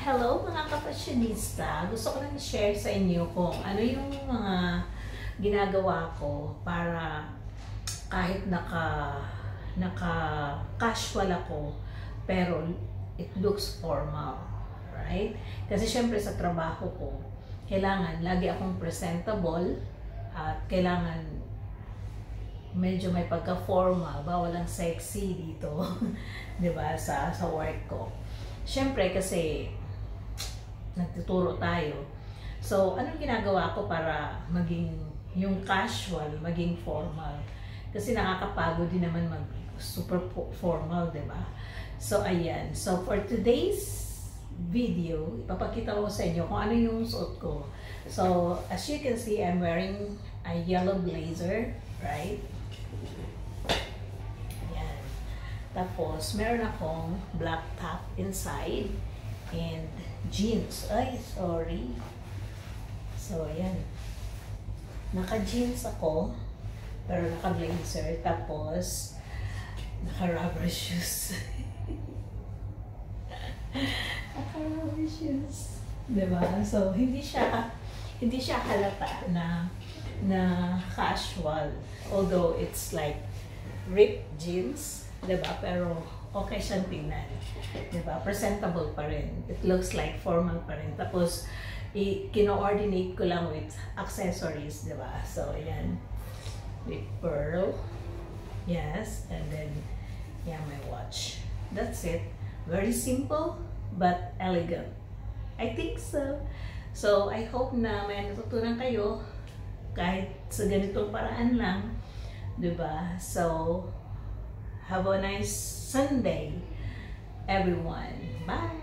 Hello mga kapassionista! Gusto ko lang i-share sa inyo kung ano yung mga ginagawa ko para kahit naka-casual ako pero it looks formal, right? Kasi syempre sa trabaho ko, kailangan lagi akong presentable at kailangan medyo may pagka-formal, bawal ang sexy dito, 'di ba, sa work ko. Syempre kasi nagtuturo tayo. So, anong ginagawa ko para maging yung casual, maging formal? Kasi nakakapagod din naman mag super formal, 'di ba? So, ayan. So, for today's video, ipapakita ko sa inyo kung ano yung suot ko. So, as you can see, I'm wearing a yellow blazer, right? Ayan. Tapos, meron akong black top inside and jeans. Ay, sorry. So, ayan. Naka-jeans ako, pero naka-blazer. Tapos, naka-rubber shoes. Naka-rubber shoes. Diba? So, hindi siya halata na casual. Although, it's like ripped jeans. Diba? Pero, okay siyang tingnan. Diba? Presentable pa rin. It looks like formal pa rin. Tapos, kino-ordinate ko lang with accessories. Diba? So, ayan. With pearl. Yes. And then, yeah, my watch. That's it. Very simple, but elegant. I think so. So, I hope na may natutunan kayo kahit sa ganitong paraan lang. Diba? So, have a nice Sunday, everyone. Bye!